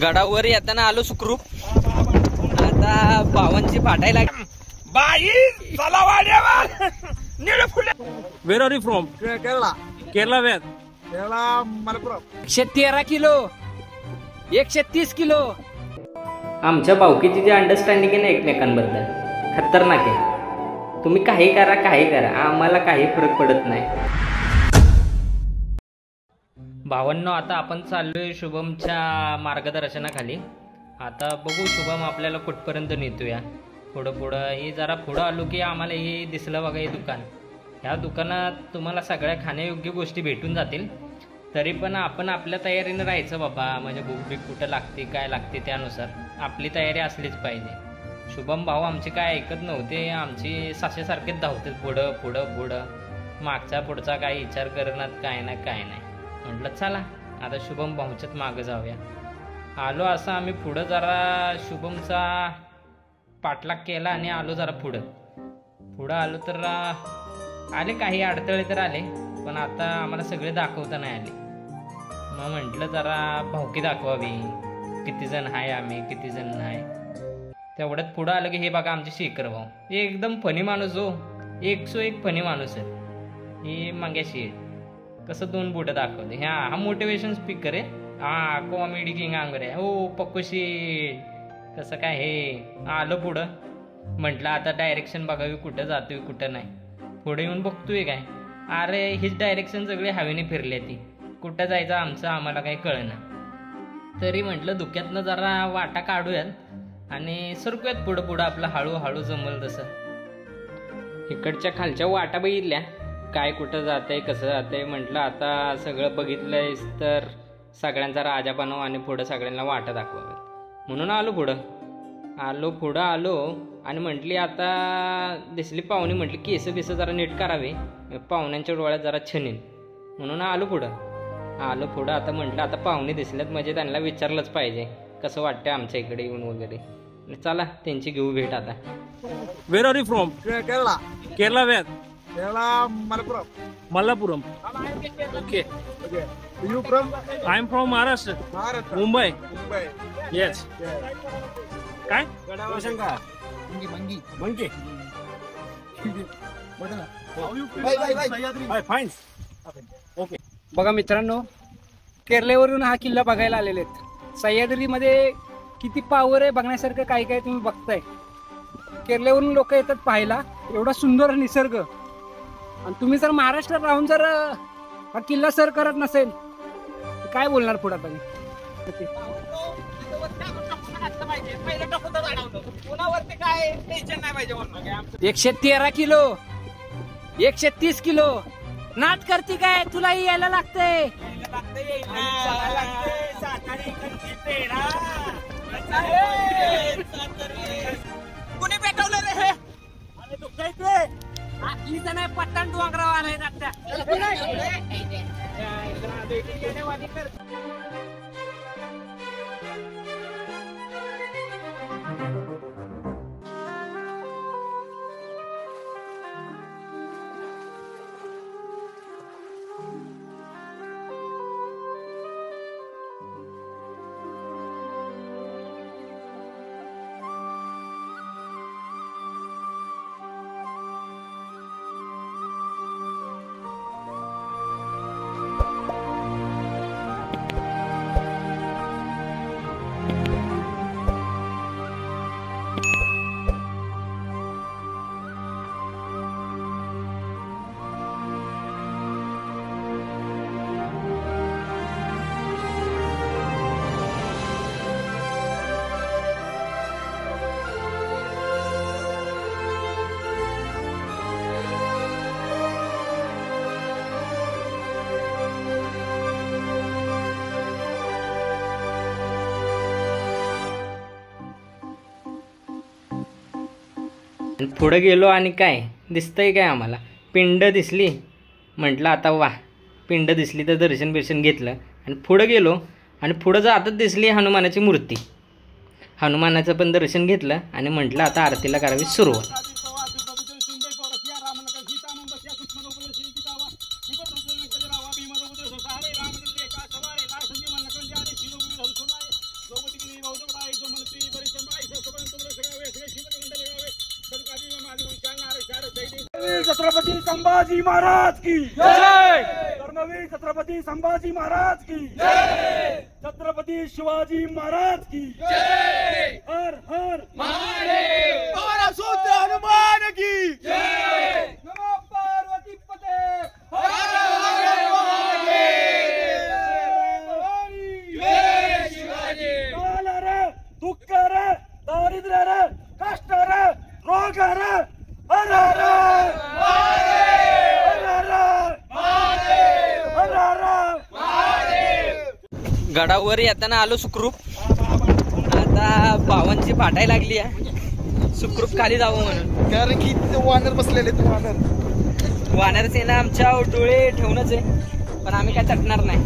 गडावर येताना आलो सुखरूप. आता भावांची फाटायला बाई चला वाड्यावर निळे फुले. Where are you from? Kerala. Kerala where? Kerala Malappuram. 113 kilo, 130 kilo. आमच्या भावकीची जी अंडरस्टँडिंग आहे ना एकमेकांबद्दल खतरनाक आहे. तुम्ही काही करा काही करा, आम्हाला काही फरक पडत नाही. भावांनो, आता आपण चाललोय शुभमच्या मार्गदर्शनाखाली. आता बघू शुभम आपल्याला कुठपर्यंत नेतोया. पुढं हे जरा पुढं आलो की आम्हाला हे दिसलं बघा हे दुकान. ह्या दुकानात तुम्हाला सगळ्या खाण्यायोग्य गोष्टी भेटून जातील. तरी पण आपण आपल्या तयारीनं राहायचं बाबा. म्हणजे भूक बीक कुठं लागते काय लागते त्यानुसार आपली तयारी असलीच पाहिजे. शुभम भाऊ आमचे काय ऐकत नव्हते. आमची साशेसारखेच धावते पुढं पुढं पुढं. मागचा पुढचा काही विचार करणार काय नाही. म्हटलं चला आता शुभम भाऊच्याच मागं जाऊया. आलो असं आम्ही पुढं जरा शुभमचा पाठलाग केला आणि आलो जरा पुढं आलो तर आले काही अडथळे तर आले. पण आता आम्हाला सगळे दाखवता नाही आले. मग म्हटलं जरा भावकी दाखवावी, किती जण आहे आम्ही किती जण नाही. तेवढ्यात पुढं आलं की हे बघा आमचे शेखर भाऊ. हे एकदम फनी माणूस हो, 101 फनी माणूस आहे. हे माग्याशी कसं 2 बोटं दाखवते. हा मोटिवेशन स्पीकर आहे. हा कॉमेडी किंग अंगर आहे हो पक्कोशी. कसं काय हे आलं पुढं. म्हटलं आता डायरेक्शन बघावी कुठं जातोय कुठं नाही. पुढे येऊन बघतोय काय, अरे हीच डायरेक्शन सगळी हवेने फिरली ती. कुठं जायचं आमचं आम्हाला काही कळेना. तरी म्हटलं धुक्यातनं जरा वाटा काढूयात आणि सरकूयात पुढं आपलं हळूहळू जमल तसं. इकडच्या खालच्या वाटा बघितल्या काय कुठं जातंय कसं जातंय. म्हटलं आता सगळं बघितलंय तर सगळ्यांचा राजा बनव आणि पुढं सगळ्यांना वाटा दाखवाव्यात म्हणून आलो पुढं आलो आणि म्हटली आता दिसली पाहुणी. म्हटली केस बिस जरा नीट करावे, पाहुण्यांच्या डोळ्यात जरा छनीन म्हणून आलो पुढं. आता म्हटलं आता पाहुणे दिसल्यात म्हणजे त्यांना विचारलंच पाहिजे कसं वाटतं आमच्या इकडे येऊन वगैरे. चला त्यांची घेऊ भेट आता. Where are you from? Kerala. Kerala where? Kerala Malappuram. Malappuram. Okay. You from? I am from Maharashtra. Mumbai. Yes. काय? गडावशंका. मंगी. फाईन. ओके. बघा मित्रांनो, केरळवरून हा किल्ला बघायला आलेले आहेत. सह्याद्रीमध्ये किती पावर आहे बघण्यासारखं काय काय तुम्ही बघताय. केरळवरून लोक येतात पाहायला. एवढा सुंदर निसर्ग. आणि तुम्ही जर महाराष्ट्रात राहून जर हा किल्ला सर करत नसेल काय बोलणार पुढे आता. 113 किलो, 130 किलो. नाट करते काय, तुलाही यायला लागतंय. कुणी पेटवलं रे? नाही पट्टण डोंगरावर आलाय आता. पुढे गेलो आणि काय दिसतंय काय आम्हाला पिंड दिसली. म्हटलं आता वा पिंड दिसली तर दर्शन बिर्शन घेतलं आणि पुढे गेलो आणि पुढं जातच दिसली हनुमानाची मूर्ती. हनुमानाचं पण दर्शन घेतलं आणि म्हटलं आता आरतीला करावी सुरुवात. छत्रपती संभाजी महाराज की जय। कर्मवीर छत्रपती संभाजी महाराज की जय। छत्रपती शिवाजी महाराज की जय। हर हर महादेव। सूत्र हनुमान की जय। नमो पार्वती पते। हर हर महादेव। जय शिवाजी। काल रे, दुःख रे, दारिद्र्य रे, कष्ट रे, रोग रे, हर हर महादेव। हर हर महादेव। हर हर महादेव। गडावर येताना आलो सुखरूप. आता भावांची फाटायला लागली आहे, सुखरूप खाली जावं म्हणून. कारण की तिथे वानर बसलेले. वानरच आहे ना, आमच्या डोळे ठेवूनच आहे, पण आम्ही काय चटणार नाही,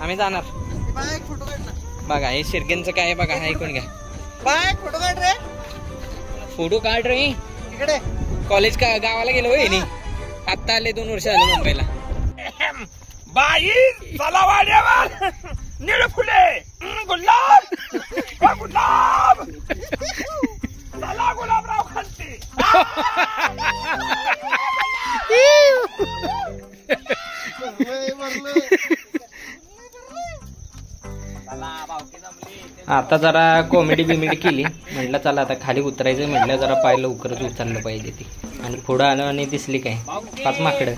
आम्ही जाणार. बघा हे शिर्केंचं काय बघा, हे ऐकून घ्या. फोटो काढ रे. फोटो काढ रे. इकडे कॉलेज का गावाला गेलो होय नी, आता आले 2 वर्ष झाले मुंबईला. बाई चला वाड्यावर. निळ फुले, गुलाब गुलाब. चला गुलाबराव खालती. आता जरा कॉमेडी बिमेडी केली, म्हटलं चला आता खाली उतरायचं. म्हटलं जरा पाय लवकरच उचललं पाहिजे ती. आणि पुढं आलं आणि दिसली काय 5 माकडं.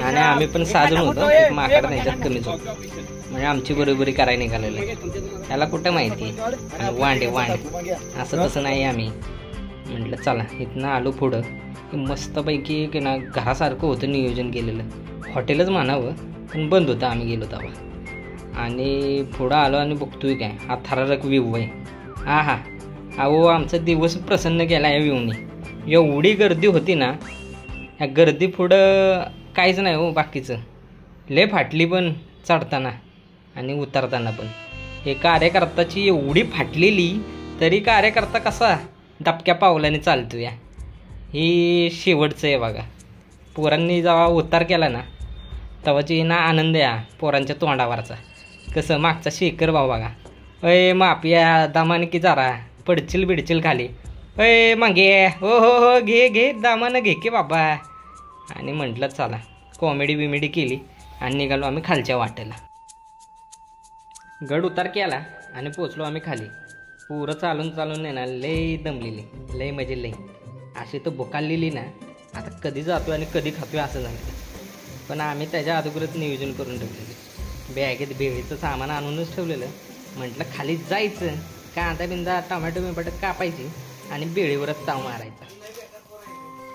आणि आम्ही पण 6 जण होतो, एक माकड त्याच्यात कमीच होतो. म्हणजे आमची बरोबरी करायला निघालेलं. त्याला कुठं माहिती आणि वांडे असं तसं नाही. आम्ही म्हटलं चला इथनं आलो पुढं की मस्तपैकी की ना घरासारखं होतं नियोजन केलेलं. हॉटेलच म्हणावं, पण बंद होतं आम्ही गेलो तेव्हा. आणि पुढं आलो आणि बघतोय काय हा थरारक व्ह्यू आहे. हा हा अहो आमचा दिवस प्रसन्न केला या व्ह्यूने. एवढी गर्दी होती ना, ह्या गर्दी पुढं काहीच नाही हो बाकीचं. लय फाटली पण चढताना आणि उतरताना पण. हे कार्यकर्ताची एवढी फाटलेली तरी कार्यकर्ता कसा दबक्या पावलाने चालतो या. ही शेवटचं आहे बघा. पोरांनी जेव्हा उतार केला ना तेव्हाची ना आनंद या पोरांच्या तोंडावरचा. कसं मागचा शेखर भाऊ बघा, अय मापिया दामाने की जरा पडचिल बिडचिल खाली. अय मागे हो हो हो घे घे दामानं घे की बाबा. आणि म्हटलं चला कॉमेडी बिमेडी केली आणि निघालो आम्ही खालच्या वाटेला. गड उतार केला आणि पोचलो आम्ही खाली. पुरं चालून चालून येणार लय दमलेली, लय म्हणजे लय अशी तर भुकाललेली ना. आता कधी जातो आणि कधी खातोय असं झालं. पण आम्ही त्याच्या अगोदरच नियोजन करून ठेवलेलं. बॅगेत भेळीचं सामान आणूनच ठेवलेलं. म्हटलं खाली जायचं, कांदा बिंदा टोमॅटो बिंबाटो कापायची आणि बेळीवरच ताव मारायचा.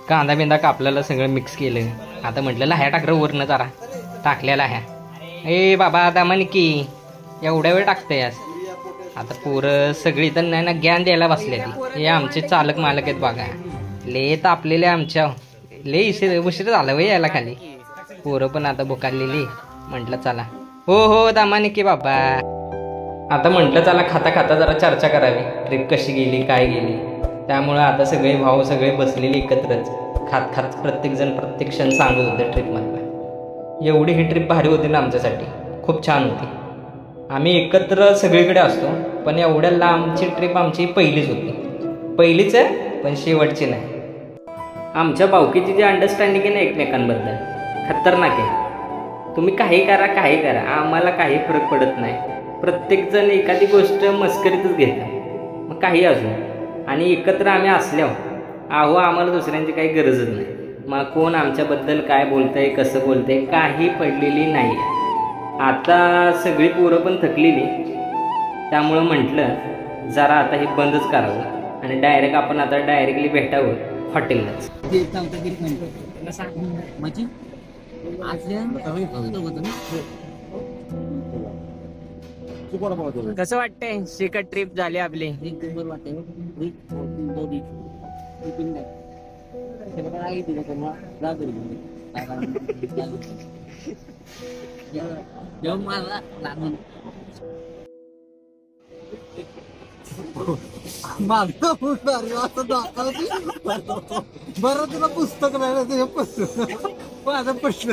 कांदा बिंदा कापलेलं सगळं मिक्स केलं. आता म्हटलं लाह्या टाकलं वरनं जरा टाकल्या लाह्या. ए बाबा दामानी की एवढ्या वेळ टाकतंय आज. आता पोरं सगळी तर नाही ना ज्ञान द्यायला बसलेली. हे आमचे चालक मालक आहेत बघा, ले तापलेले आमच्या. ले उशीर झाला वय यायला खाली. पोरं पण आता भुकाललेली. म्हटलं चला हो हो दामाने की बाबा. आता म्हटलं चला खाता खाता जरा चर्चा करावी, ट्रिप कशी गेली काय गेली. त्यामुळं आता सगळे भाऊ सगळे बसलेले एकत्रच खात खात प्रत्येकजण प्रत्येक क्षण सांगत होते ट्रिपमधला. एवढी ही ट्रिप भारी होती ना आमच्यासाठी, खूप छान होती. आम्ही एकत्र सगळीकडे असतो, पण एवढ्या लांबची ट्रिप आमची पहिलीच होती. पहिलीच आहे पण शेवटची नाही. आमच्या भावकीची जी अंडरस्टँडिंग आहे ना एकमेकांबद्दल खतरनाक आहे. तुम्ही काही करा आम्हाला काही फरक पडत नाही. प्रत्येकजण एखादी गोष्ट मस्करीतच घेतात, मग काही असो. आणि एकत्र आम्ही असल्यावर आम्हाला दुसऱ्यांची काही गरजच नाही. मग कोण आमच्याबद्दल काय बोलतंय कसं बोलतंय काही पडलेली नाही. आता सगळी पोरं पण थकलेली, त्यामुळं म्हटलं जरा आता हे बंदच करावं आणि डायरेक्ट आपण आता डायरेक्टली भेटावं हॉटेललाच. कसं वाटतंय शेकट ट्रिप झाली आपली? बरं तुला पुस्तक नाही पुस्तक माझं प्रश्न